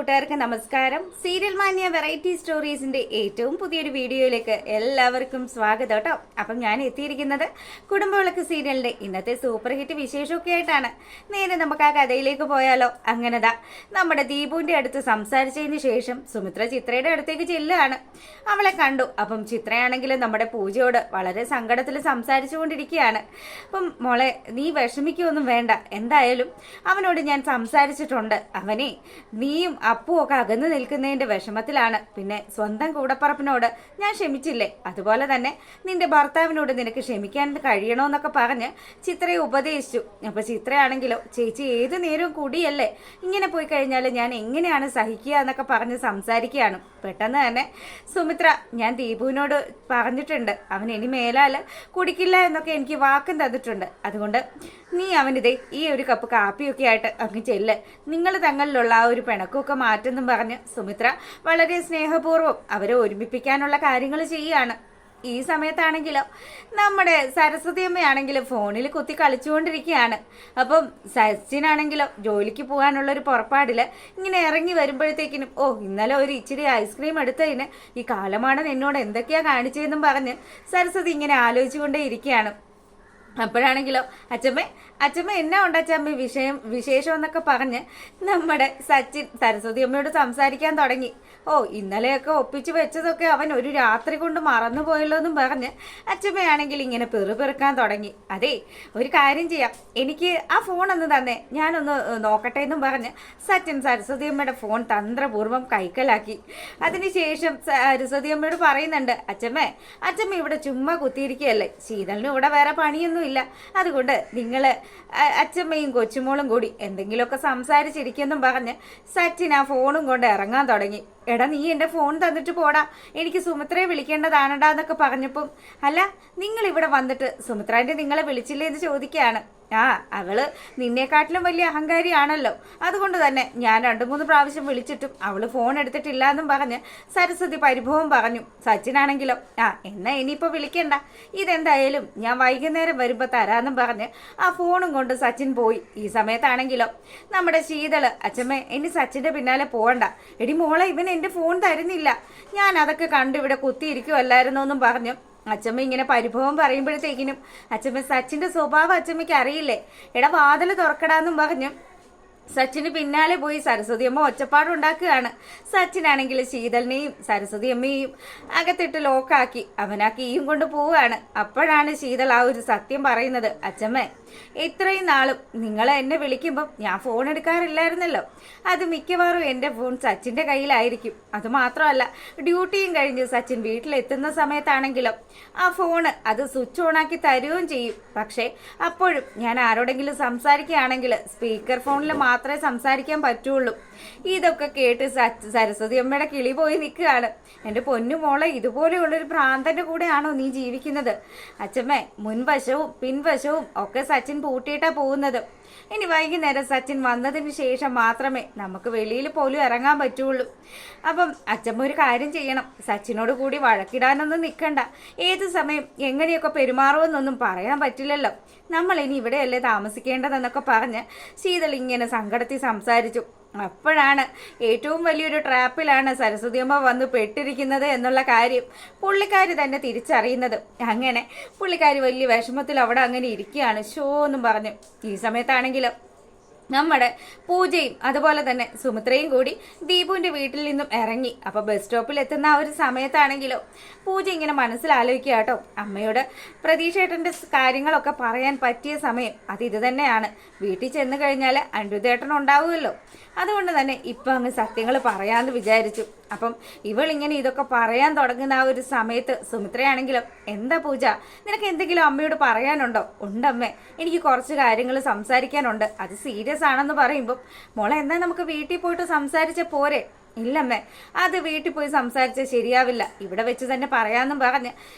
കൂട്ടുകാർക്ക് നമസ്കാരം. Serial മാനിയ variety സ്റ്റോറീസിന്റെ ഏറ്റവും പുതിയൊരു വീഡിയോയിലേക്ക് എല്ലാവർക്കും സ്വാഗതം കേട്ടോ. അപ്പം ഞാൻ എത്തിയിരിക്കുന്നത് കുടുംബവിളക്ക് സീരിയലിന്റെ ഇന്നത്തെ സൂപ്പർ ഹിറ്റ് വിശേഷമൊക്കെ ആയിട്ടാണ്. നേരെ നമുക്ക് ആ കഥയിലേക്ക് പോയാലോ. അങ്ങനെതാ നമ്മുടെ ദീപുവിന്റെ അടുത്ത് സംസാരിച്ചതിന് ശേഷം സുമിത്ര ചിത്രയുടെ അടുത്തേക്ക് ചെല്ലുകയാണ്. അവളെ കണ്ടു. അപ്പം ചിത്രയാണെങ്കിൽ നമ്മുടെ പൂജയോട് വളരെ സങ്കടത്തിൽ സംസാരിച്ചുകൊണ്ടിരിക്കുകയാണ്. അപ്പം മോളെ, നീ വിഷമിക്കൊന്നും വേണ്ട. എന്തായാലും അവനോട് ഞാൻ സംസാരിച്ചിട്ടുണ്ട്. അവനെ നീയും അപ്പും ഒക്കെ അകന്നു നിൽക്കുന്നതിന്റെ വിഷമത്തിലാണ്. പിന്നെ സ്വന്തം കൂടപ്പറപ്പിനോട് ഞാൻ ക്ഷമിച്ചില്ലേ, അതുപോലെ തന്നെ നിന്റെ ഭർത്താവിനോട് നിനക്ക് ക്ഷമിക്കാൻ കഴിയണോന്നൊക്കെ പറഞ്ഞ് ചിത്രയെ ഉപദേശിച്ചു. അപ്പൊ ചിത്രയാണെങ്കിലോ, ചേച്ചി ഏത് നേരവും കൂടിയല്ലേ, ഇങ്ങനെ പോയി കഴിഞ്ഞാൽ ഞാൻ എങ്ങനെയാണ് സഹിക്കുക എന്നൊക്കെ പറഞ്ഞ് സംസാരിക്കുകയാണ്. പെട്ടെന്ന് തന്നെ സുമിത്ര, ഞാൻ ദീപുവിനോട് പറഞ്ഞിട്ടുണ്ട്, അവൻ ഇനി മേലാൽ കുടിക്കില്ല എന്നൊക്കെ എനിക്ക് വാക്കും തന്നിട്ടുണ്ട്. അതുകൊണ്ട് നീ അവനിതേ ഈ ഒരു കപ്പ് കാപ്പിയൊക്കെ ആയിട്ട് അങ്ങ് ചെല്ല്. നിങ്ങൾ തങ്ങളിലുള്ള ആ ഒരു പിണക്കമൊക്കെ മാറ്റെന്നും പറഞ്ഞ് സുമിത്ര വളരെ സ്നേഹപൂർവ്വം അവരെ ഒരുമിപ്പിക്കാനുള്ള കാര്യങ്ങൾ ചെയ്യുകയാണ്. ഈ സമയത്താണെങ്കിലോ നമ്മുടെ സരസ്വതി അമ്മയാണെങ്കിലും ഫോണിൽ കുത്തി കളിച്ചുകൊണ്ടിരിക്കുകയാണ്. അപ്പം സച്ചിനാണെങ്കിലോ ജോലിക്ക് പോകാനുള്ളൊരു പുറപ്പാടിൽ ഇങ്ങനെ ഇറങ്ങി വരുമ്പോഴത്തേക്കിനും, ഇന്നലെ ഒരു ഇച്ചിരി ഐസ്ക്രീം എടുത്തതിന് ഈ കാലമാണ് എന്നോട് എന്തൊക്കെയാ കാണിച്ചതെന്നും പറഞ്ഞ് സരസ്വതി ഇങ്ങനെ ആലോചിച്ചുകൊണ്ടേ ഇരിക്കുകയാണ്. അപ്പോഴാണെങ്കിലോ അച്ഛമ്മ എന്നാ ഉണ്ടച്ചമ്മ വിശേഷം എന്നൊക്കെ പറഞ്ഞ് നമ്മുടെ സച്ചിൻ സരസ്വതി അമ്മയോട് സംസാരിക്കാൻ തുടങ്ങി. ഇന്നലെയൊക്കെ ഒപ്പിച്ചു വെച്ചതൊക്കെ അവൻ ഒരു രാത്രി കൊണ്ട് മറന്നുപോയല്ലോ എന്നും പറഞ്ഞ് അച്ഛമ്മയാണെങ്കിൽ ഇങ്ങനെ പെറുപെറുക്കാൻ തുടങ്ങി. അതെ, ഒരു കാര്യം ചെയ്യാം, എനിക്ക് ആ ഫോൺ ഒന്ന് തന്നെ, ഞാനൊന്ന് നോക്കട്ടെ എന്നും പറഞ്ഞ് സച്ചിൻ സരസ്വതി അമ്മയുടെ ഫോൺ തന്ത്രപൂർവ്വം കൈക്കലാക്കി. അതിനുശേഷം സരസ്വതി അമ്മയോട് പറയുന്നുണ്ട്, അച്ഛമ്മ ഇവിടെ ചുമ്മാ കുത്തിയിരിക്കുകയല്ലേ, ശീതളിനും ഇവിടെ വേറെ പണിയൊന്നും ഇല്ല, അതുകൊണ്ട് നിങ്ങൾ അച്ഛമ്മയും കൊച്ചുമോളും കൂടി എന്തെങ്കിലുമൊക്കെ സംസാരിച്ചിരിക്കുമെന്നും പറഞ്ഞ് സച്ചിൻ ആ ഫോണും കൊണ്ട് ഇറങ്ങാൻ തുടങ്ങി. എടാ, നീ എൻ്റെ ഫോൺ തന്നിട്ട് പോടാ, എനിക്ക് സുമിത്രയെ വിളിക്കേണ്ടതാണടാ എന്നൊക്കെ പറഞ്ഞപ്പം, അല്ല നിങ്ങൾ ഇവിടെ വന്നിട്ട് സുമിത്രാൻ്റെ നിങ്ങളെ വിളിച്ചില്ലേ എന്ന് ചോദിക്കുകയാണ്. അവള് നിന്നെക്കാട്ടിലും വലിയ അഹങ്കാരിയാണല്ലോ, അതുകൊണ്ട് തന്നെ ഞാൻ 2-3 പ്രാവശ്യം വിളിച്ചിട്ടും അവള് ഫോൺ എടുത്തിട്ടില്ല എന്നും പറഞ്ഞ് സരസ്വതി പരിഭവം പറഞ്ഞു. സച്ചിനാണെങ്കിലോ, എന്നാ ഇനിയിപ്പോൾ വിളിക്കണ്ട, ഇതെന്തായാലും ഞാൻ വൈകുന്നേരം വരുമ്പോൾ തരാമെന്നും പറഞ്ഞ് ആ ഫോണും കൊണ്ട് സച്ചിൻ പോയി. ഈ സമയത്താണെങ്കിലോ നമ്മുടെ ശീതള്, അച്ഛമ്മേ ഇനി സച്ചിൻ്റെ പിന്നാലെ പോകണ്ട, എടി മോളെ ഇവൻ എൻ്റെ ഫോൺ തരുന്നില്ല, ഞാൻ അതൊക്കെ കണ്ട് ഇവിടെ കുത്തിയിരിക്കുമല്ലായിരുന്നോ എന്നും പറഞ്ഞു അച്ഛമ്മ ഇങ്ങനെ പരിഭവം പറയുമ്പോഴത്തേക്കിനും, അച്ഛമ്മ സച്ചിന്റെ സ്വഭാവം അച്ഛമ്മയ്ക്ക് അറിയില്ലേ, എടാ വാതിൽ തുറക്കടാന്നും പറഞ്ഞു സച്ചിന് പിന്നാലെ പോയി സരസ്വതി അമ്മ ഒച്ചപ്പാടുണ്ടാക്കുകയാണ്. സച്ചിനാണെങ്കിൽ ശീതളിനെയും സരസ്വതി അമ്മയെയും അകത്തിട്ട് ലോക്കാക്കി അവൻ ആ കീയും കൊണ്ട് പോവുകയാണ്. അപ്പോഴാണ് ശീതൾ ആ ഒരു സത്യം പറയുന്നത്, അച്ഛമ്മ ഇത്രയും നാളും നിങ്ങൾ എന്നെ വിളിക്കുമ്പം ഞാൻ ഫോൺ എടുക്കാറില്ലായിരുന്നല്ലോ, അത് മിക്കവാറും എൻ്റെ ഫോൺ സച്ചിൻ്റെ കയ്യിലായിരിക്കും. അതുമാത്രമല്ല, ഡ്യൂട്ടിയും കഴിഞ്ഞ് സച്ചിൻ വീട്ടിലെത്തുന്ന സമയത്താണെങ്കിലും ആ ഫോണ് അത് സ്വിച്ച് ഓണാക്കി തരുകയും ചെയ്യും. പക്ഷേ അപ്പോഴും ഞാൻ ആരോടെങ്കിലും സംസാരിക്കുകയാണെങ്കിൽ സ്പീക്കർ ഫോണിൽ മാത്രമേ സംസാരിക്കാൻ പറ്റുള്ളൂ. ഇതൊക്കെ കേട്ട് സരസ്വതി അമ്മയുടെ കിളി പോയി നിൽക്കുകയാണ്. എൻ്റെ പൊന്നു മോളെ, ഇതുപോലെയുള്ളൊരു ഭ്രാന്തൻ്റെ കൂടെയാണോ നീ ജീവിക്കുന്നത്? അച്ഛമ്മേ, മുൻവശവും പിൻവശവും ഒക്കെ സച്ചിൻ പൂട്ടിയിട്ടാ പോകുന്നത്. ഇനി വൈകുന്നേരം സച്ചിൻ വന്നതിന് ശേഷം മാത്രമേ നമുക്ക് വെളിയിൽ പോലും ഇറങ്ങാൻ പറ്റുള്ളൂ. അപ്പം അച്ഛമ്മ ഒരു കാര്യം ചെയ്യണം, സച്ചിനോട് കൂടി വഴക്കിടാനൊന്നും നിൽക്കണ്ട. ഏത് സമയം എങ്ങനെയൊക്കെ പെരുമാറുമെന്നൊന്നും പറയാൻ പറ്റില്ലല്ലോ, നമ്മൾ ഇനി ഇവിടെയല്ലേ താമസിക്കേണ്ടതെന്നൊക്കെ പറഞ്ഞ് ശീതൾ ഇങ്ങനെ സങ്കടത്തിൽ സംസാരിച്ചു. അപ്പോഴാണ് ഏറ്റവും വലിയൊരു ട്രാപ്പിലാണ് സരസ്വതി അമ്മ വന്ന് പെട്ടിരിക്കുന്നത് എന്നുള്ള കാര്യം പുള്ളിക്കാരി തന്നെ തിരിച്ചറിയുന്നത്. അങ്ങനെ പുള്ളിക്കാരി വലിയ വിഷമത്തിൽ അവിടെ അങ്ങനെ ഇരിക്കുകയാണ്. ഷോ എന്നും പറഞ്ഞു. ഈ സമയത്താണെങ്കിലും നമ്മുടെ പൂജയും അതുപോലെ തന്നെ സുമിത്രയും കൂടി ദീപുവിൻ്റെ വീട്ടിൽ നിന്നും ഇറങ്ങി. അപ്പോൾ ബസ് സ്റ്റോപ്പിൽ എത്തുന്ന ആ ഒരു സമയത്താണെങ്കിലോ പൂജ ഇങ്ങനെ മനസ്സിലാലോചിക്കുക കേട്ടോ, അമ്മയോട് പ്രതീക്ഷേട്ടൻ്റെ കാര്യങ്ങളൊക്കെ പറയാൻ പറ്റിയ സമയം ഇത് തന്നെയാണ്. വീട്ടിൽ ചെന്ന് കഴിഞ്ഞാൽ അനിരുദ്ധേട്ടൻ ഉണ്ടാവുമല്ലോ, അതുകൊണ്ട് തന്നെ ഇപ്പം അങ്ങ് സത്യങ്ങൾ പറയാമെന്ന് വിചാരിച്ചു. അപ്പം ഇവളിങ്ങനെ ഇതൊക്കെ പറയാൻ തുടങ്ങുന്ന ആ ഒരു സമയത്ത് സുമിത്രയാണെങ്കിലും, എന്താ പൂജ, നിനക്ക് എന്തെങ്കിലും അമ്മയോട് പറയാനുണ്ടോ? ഉണ്ടമ്മേ, എനിക്ക് കുറച്ച് കാര്യങ്ങൾ സംസാരിക്കാനുണ്ട്, അത് സീരിയസ് ആണെന്ന് പറയുമ്പോൾ, മോളെ എന്താ നമുക്ക് വീട്ടിൽ പോയിട്ട് സംസാരിച്ച പോരെ? ഇല്ലമ്മേ, അത് വീട്ടിൽ പോയി സംസാരിച്ചാൽ ശരിയാവില്ല, ഇവിടെ വെച്ച് തന്നെ പറയാമെന്നും പറഞ്ഞ്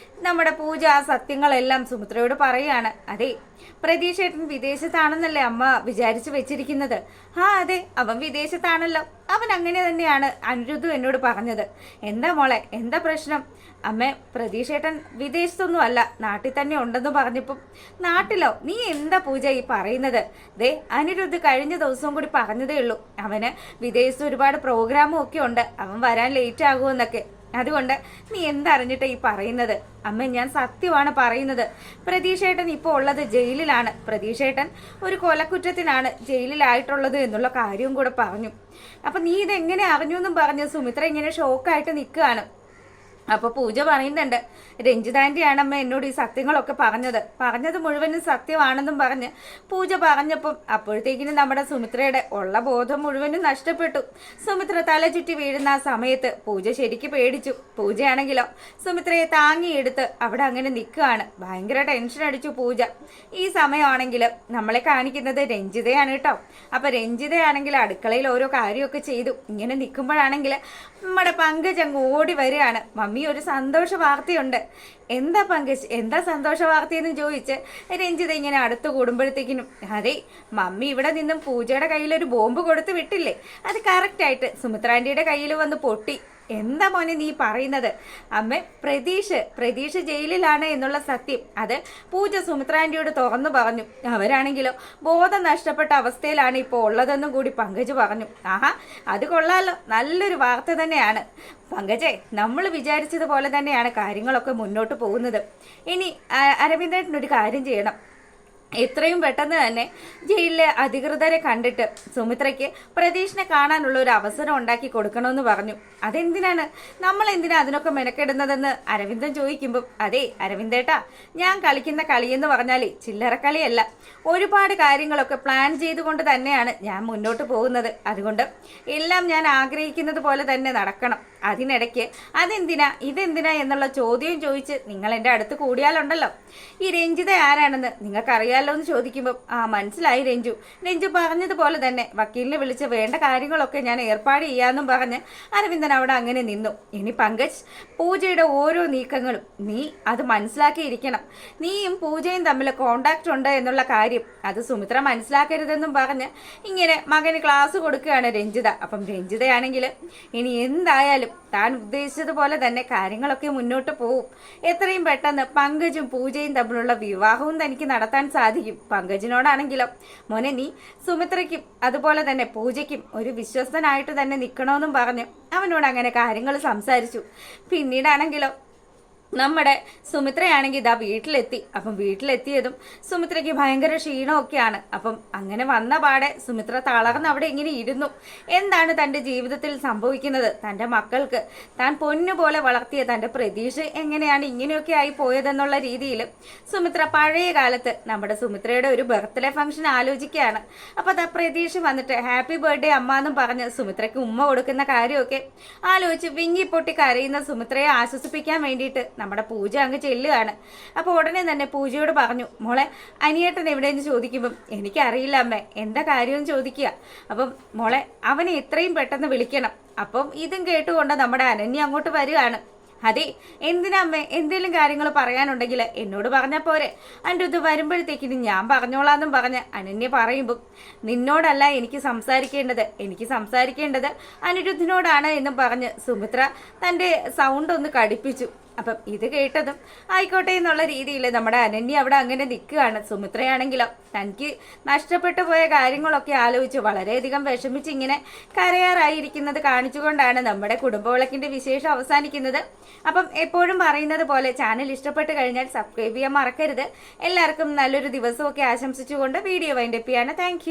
നമ്മുടെ പൂജ ആ സത്യങ്ങളെല്ലാം സുമിത്രയോട് പറയുകയാണ്. അതെ, പ്രതീക്ഷേട്ടൻ വിദേശത്താണെന്നല്ലേ അമ്മ വിചാരിച്ചു വെച്ചിരിക്കുന്നത്? അതെ, അവൻ വിദേശത്താണല്ലോ, അവൻ അങ്ങനെ തന്നെയാണ് അനിരുദ്ധു എന്നോട് പറഞ്ഞത്. എന്താ മോളെ, എന്താ പ്രശ്നം? അമ്മ, പ്രതീക്ഷേട്ടൻ വിദേശത്തൊന്നും അല്ല, നാട്ടിൽ തന്നെ ഉണ്ടെന്ന് പറഞ്ഞപ്പം. നാട്ടിലോ? നീ എന്താ പൂജ ഈ പറയുന്നത്? ദേ, അനിരുദ്ധ് കഴിഞ്ഞ ദിവസവും കൂടി പറഞ്ഞതേ ഉള്ളൂ, അവന് വിദേശത്ത് ഒരുപാട് പ്രോഗ്രാമും ഒക്കെ ഉണ്ട്, അവൻ വരാൻ ലേറ്റ് ആകുമെന്നൊക്കെ. അതുകൊണ്ട് നീ എന്തറിഞ്ഞിട്ട് ഈ പറയുന്നത്? അമ്മ, ഞാൻ സത്യമാണ് പറയുന്നത്. പ്രതീക്ഷേട്ടൻ ഇപ്പോൾ ഉള്ളത് ജയിലിലാണ്. പ്രതീക്ഷേട്ടൻ ഒരു കൊലക്കുറ്റത്തിനാണ് ജയിലിലായിട്ടുള്ളത് എന്നുള്ള കാര്യവും കൂടെ പറഞ്ഞു. അപ്പൊ നീ ഇതെങ്ങനെ അറിഞ്ഞു എന്നും പറഞ്ഞ് സുമിത്ര ഇങ്ങനെ ഷോക്കായിട്ട് നിൽക്കുകയാണ്. അപ്പൊ പൂജ പറയുന്നുണ്ട്, രഞ്ജിതാൻ്റെയാണ് അമ്മ എന്നോട് ഈ സത്യങ്ങളൊക്കെ പറഞ്ഞത് മുഴുവനും സത്യമാണെന്നും പറഞ്ഞ് പൂജ പറഞ്ഞപ്പം അപ്പോഴത്തേക്കിനും നമ്മുടെ സുമിത്രയുടെ ഉള്ള ബോധം മുഴുവനും നഷ്ടപ്പെട്ടു. സുമിത്ര തല ചുറ്റി വീഴുന്ന ആ സമയത്ത് പൂജ ശരിക്ക് പേടിച്ചു. പൂജയാണെങ്കിലോ സുമിത്രയെ താങ്ങിയെടുത്ത് അവിടെ അങ്ങനെ നിൽക്കുകയാണ്. ഭയങ്കര ടെൻഷൻ അടിച്ചു പൂജ. ഈ സമയമാണെങ്കിൽ നമ്മളെ കാണിക്കുന്നത് രഞ്ജിതയാണ് കേട്ടോ. അപ്പൊ രഞ്ജിതയാണെങ്കിൽ അടുക്കളയിൽ ഓരോ കാര്യമൊക്കെ ചെയ്തു ഇങ്ങനെ നിൽക്കുമ്പോഴാണെങ്കിൽ നമ്മുടെ പങ്കജ് അങ്ങ് ഓടി വരികയാണ്. മമ്മി, ഒരു സന്തോഷ വാർത്തയുണ്ട്. എന്താ പങ്കജ്, എന്താ സന്തോഷ വാർത്തയെന്ന് ചോദിച്ച് രഞ്ജിത ഇങ്ങനെ അടുത്ത് കൂടുമ്പോഴത്തേക്കിനും, അതെ, മമ്മി ഇവിടെ നിന്നും പൂജയുടെ കയ്യിൽ ഒരു ബോംബ് കൊടുത്ത് വിട്ടില്ലേ, അത് കറക്റ്റായിട്ട് സുമിത്രാൻ്റിയുടെ കയ്യിൽ വന്ന് പൊട്ടി. എന്താ മോനെ നീ പറയുന്നത്? അമ്മ, പ്രതീക്ഷ ജയിലിലാണ് എന്നുള്ള സത്യം അത് പൂജ സുമിത്രാൻ്റിയോട് തുറന്നു പറഞ്ഞു. അവരാണെങ്കിലോ ബോധം നഷ്ടപ്പെട്ട അവസ്ഥയിലാണ് ഇപ്പോൾ ഉള്ളതെന്നും കൂടി പങ്കജ് പറഞ്ഞു. ആഹാ, അത് കൊള്ളാലോ, നല്ലൊരു വാർത്ത തന്നെയാണ്. പങ്കജെ, നമ്മൾ വിചാരിച്ചതുപോലെ തന്നെയാണ് കാര്യങ്ങളൊക്കെ മുന്നോട്ട് പോകുന്നത്. ഇനി അരവിന്ദേട്ടനൊരു കാര്യം ചെയ്യണം. എത്രയും പെട്ടെന്ന് തന്നെ ജയിലിലെ അധികൃതരെ കണ്ടിട്ട് സുമിത്രയ്ക്ക് പ്രതീക്ഷനെ കാണാനുള്ള ഒരു അവസരം ഉണ്ടാക്കി കൊടുക്കണമെന്ന് പറഞ്ഞു. അതെന്തിനാണ്, നമ്മൾ എന്തിനാ അതിനൊക്കെ മെനക്കെടുന്നതെന്ന് അരവിന്ദൻ ചോദിക്കുമ്പോൾ, അതെ അരവിന്ദേട്ടാ, ഞാൻ കളിക്കുന്ന കളിയെന്ന് പറഞ്ഞാലേ ചില്ലറ കളിയല്ല. ഒരുപാട് കാര്യങ്ങളൊക്കെ പ്ലാൻ ചെയ്തുകൊണ്ട് തന്നെയാണ് ഞാൻ മുന്നോട്ട് പോകുന്നത്. അതുകൊണ്ട് എല്ലാം ഞാൻ ആഗ്രഹിക്കുന്നത് പോലെ തന്നെ നടക്കണം. അതിനിടയ്ക്ക് അതെന്തിനാ ഇതെന്തിനാ എന്നുള്ള ചോദ്യം ചോദിച്ച് നിങ്ങൾ എൻ്റെ അടുത്ത് കൂടിയാലുണ്ടല്ലോ, ഈ രഞ്ജിത ആരാണെന്ന് നിങ്ങൾക്കറിയാലോ എന്ന് ചോദിക്കുമ്പോൾ, ആ മനസ്സിലായി രഞ്ജു പറഞ്ഞതുപോലെ തന്നെ വക്കീലിനെ വിളിച്ച് വേണ്ട കാര്യങ്ങളൊക്കെ ഞാൻ ഏർപ്പാട് ചെയ്യാമെന്നും പറഞ്ഞ് അരവിന്ദൻ അവിടെ അങ്ങനെ നിന്നു. ഇനി പങ്കജ്, പൂജയുടെ ഓരോ നീക്കങ്ങളും നീ അത് മനസ്സിലാക്കിയിരിക്കണം. നീയും പൂജയും തമ്മിൽ കോണ്ടാക്ട് ഉണ്ട് എന്നുള്ള കാര്യം അത് സുമിത്ര മനസ്സിലാക്കരുതെന്നും പറഞ്ഞ് ഇങ്ങനെ മകന് ക്ലാസ് കൊടുക്കുകയാണ് രഞ്ജിത. അപ്പം രഞ്ജിതയാണെങ്കിൽ ഇനി എന്തായാലും താൻ ഉദ്ദേശിച്ചതുപോലെ തന്നെ കാര്യങ്ങളൊക്കെ മുന്നോട്ട് പോവും. എത്രയും പെട്ടെന്ന് പങ്കജും പൂജയും തമ്മിലുള്ള വിവാഹവും തനിക്ക് നടത്താൻ സാധിക്കും. പങ്കജിനോടാണെങ്കിലോ, മോനെ നീ സുമിത്രയ്ക്കും അതുപോലെ തന്നെ പൂജയ്ക്കും ഒരു വിശ്വസ്തനായിട്ട് തന്നെ നിൽക്കണമെന്നും പറഞ്ഞ് അവനോട് അങ്ങനെ കാര്യങ്ങൾ സംസാരിച്ചു. പിന്നീടാണെങ്കിലോ നമ്മുടെ സുമിത്രയാണെങ്കിൽ ഇതാ വീട്ടിലെത്തി. അപ്പം വീട്ടിലെത്തിയതും സുമിത്രയ്ക്ക് ഭയങ്കര ക്ഷീണമൊക്കെയാണ്. അപ്പം അങ്ങനെ വന്ന പാടെ സുമിത്ര തളർന്ന് അവിടെ ഇങ്ങനെ ഇരുന്നു. എന്താണ് തൻ്റെ ജീവിതത്തിൽ സംഭവിക്കുന്നത്? തൻ്റെ മക്കൾക്ക് താൻ പൊന്നുപോലെ വളർത്തിയ തൻ്റെ പ്രതീക്ഷ എങ്ങനെയാണ് ഇങ്ങനെയൊക്കെ ആയി പോയതെന്നുള്ള രീതിയിൽ സുമിത്ര പഴയ കാലത്ത് നമ്മുടെ സുമിത്രയുടെ ഒരു ബർത്ത്ഡേ ഫംഗ്ഷൻ ആലോചിക്കുകയാണ്. അപ്പം അതാ പ്രതീക്ഷ വന്നിട്ട് ഹാപ്പി ബർത്ത്ഡേ അമ്മ എന്നും പറഞ്ഞ് സുമിത്രയ്ക്ക് ഉമ്മ കൊടുക്കുന്ന കാര്യമൊക്കെ ആലോചിച്ച് വിങ്ങിപ്പൊട്ടി കരയുന്ന സുമിത്രയെ ആശ്വസിപ്പിക്കാൻ വേണ്ടിയിട്ട് നമ്മുടെ പൂജ അങ്ങ് ചെല്ലുകയാണ്. അപ്പോൾ ഉടനെ തന്നെ പൂജയോട് പറഞ്ഞു, മോളെ അനിയേട്ടൻ എവിടെയെന്ന് ചോദിക്കുമ്പം, എനിക്കറിയില്ല അമ്മേ, എന്താ കാര്യമെന്ന് ചോദിക്കുക. അപ്പം മോളെ അവനെ എത്രയും പെട്ടെന്ന് വിളിക്കണം. അപ്പം ഇതും കേട്ടുകൊണ്ട് നമ്മുടെ അനന്യ അങ്ങോട്ട് വരികയാണ്. അതെ, എന്തിനാ അമ്മേ, എന്തെങ്കിലും കാര്യങ്ങൾ പറയാനുണ്ടെങ്കിൽ എന്നോട് പറഞ്ഞാൽ പോരെ, അനിരുദ്ധ് വരുമ്പോഴത്തേക്കിനും ഞാൻ പറഞ്ഞോളാന്നും പറഞ്ഞ് അനന്യ പറയുമ്പം, നിന്നോടല്ല എനിക്ക് സംസാരിക്കേണ്ടത് അനിരുദ്ധിനോടാണ് എന്നും പറഞ്ഞ് സുമിത്ര തൻ്റെ സൗണ്ട് ഒന്ന് കടിപ്പിച്ചു. അപ്പം ഇത് കേട്ടതും ആയിക്കോട്ടെ എന്നുള്ള രീതിയിൽ നമ്മുടെ അനന്യ അവിടെ അങ്ങനെ നിൽക്കുകയാണ്. സുമിത്രയാണെങ്കിലോ തനിക്ക് നഷ്ടപ്പെട്ടു പോയ കാര്യങ്ങളൊക്കെ ആലോചിച്ച് വളരെയധികം വിഷമിച്ച് ഇങ്ങനെ കരയാറായിരിക്കുന്നത് കാണിച്ചുകൊണ്ടാണ് നമ്മുടെ കുടുംബവിളക്കിന്റെ വിശേഷം അവസാനിക്കുന്നത്. അപ്പം എപ്പോഴും പറയുന്നത് പോലെ ചാനൽ ഇഷ്ടപ്പെട്ട് കഴിഞ്ഞാൽ സബ്സ്ക്രൈബ് ചെയ്യാൻ മറക്കരുത്. എല്ലാവർക്കും നല്ലൊരു ദിവസമൊക്കെ ആശംസിച്ചുകൊണ്ട് വീഡിയോ വൈൻഡപ്പ് ചെയ്യാണ്. താങ്ക്